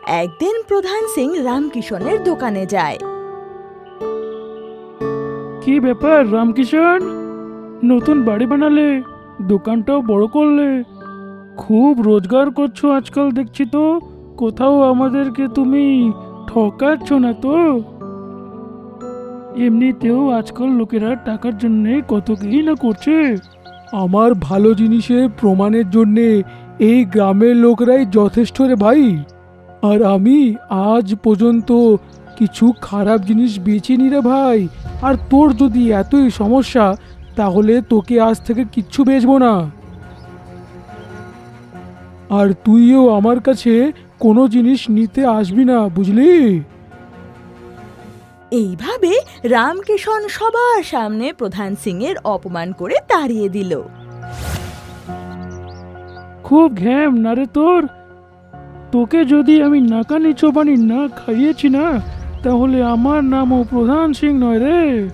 একদিন প্রধান সিং রামকিশনের দোকানে যায়। কি ব্যাপার রামকিষণ, নতুন বাড়ি বানালে, দোকানটাও বড় করলে, খুব রোজগার করছো আজকাল দেখছি তো। কোথাও আমাদেরকে তুমি ঠকাচ্ছ না তো? এমনিতেও আজকাল লোকেরা টাকার জন্য কত কি না করছে। আমার ভালো জিনিসের প্রমাণের জন্যে এই গ্রামের লোকরাই যথেষ্ট রে ভাই। আর আমি আজ পর্যন্ত কিছু খারাপ জিনিস বেচিনি রে ভাই। আর তোর যদি এতই সমস্যা, তাহলে তোকে আজ থেকে কিচ্ছু বেচবো না। আর তুইও আমার কাছে কোনো জিনিস নিতে আসবি না, বুঝলি? এইভাবে রামকিশন সবার সামনে প্রধান সিং এর অপমান করে তাড়িয়ে দিল। খুব ঘ্যাম না রে তোর? তোকে যদি আমি নাকানি চোবানি না খাইয়েছি না, তাহলে আমার নামও প্রধান সিং নয় রে।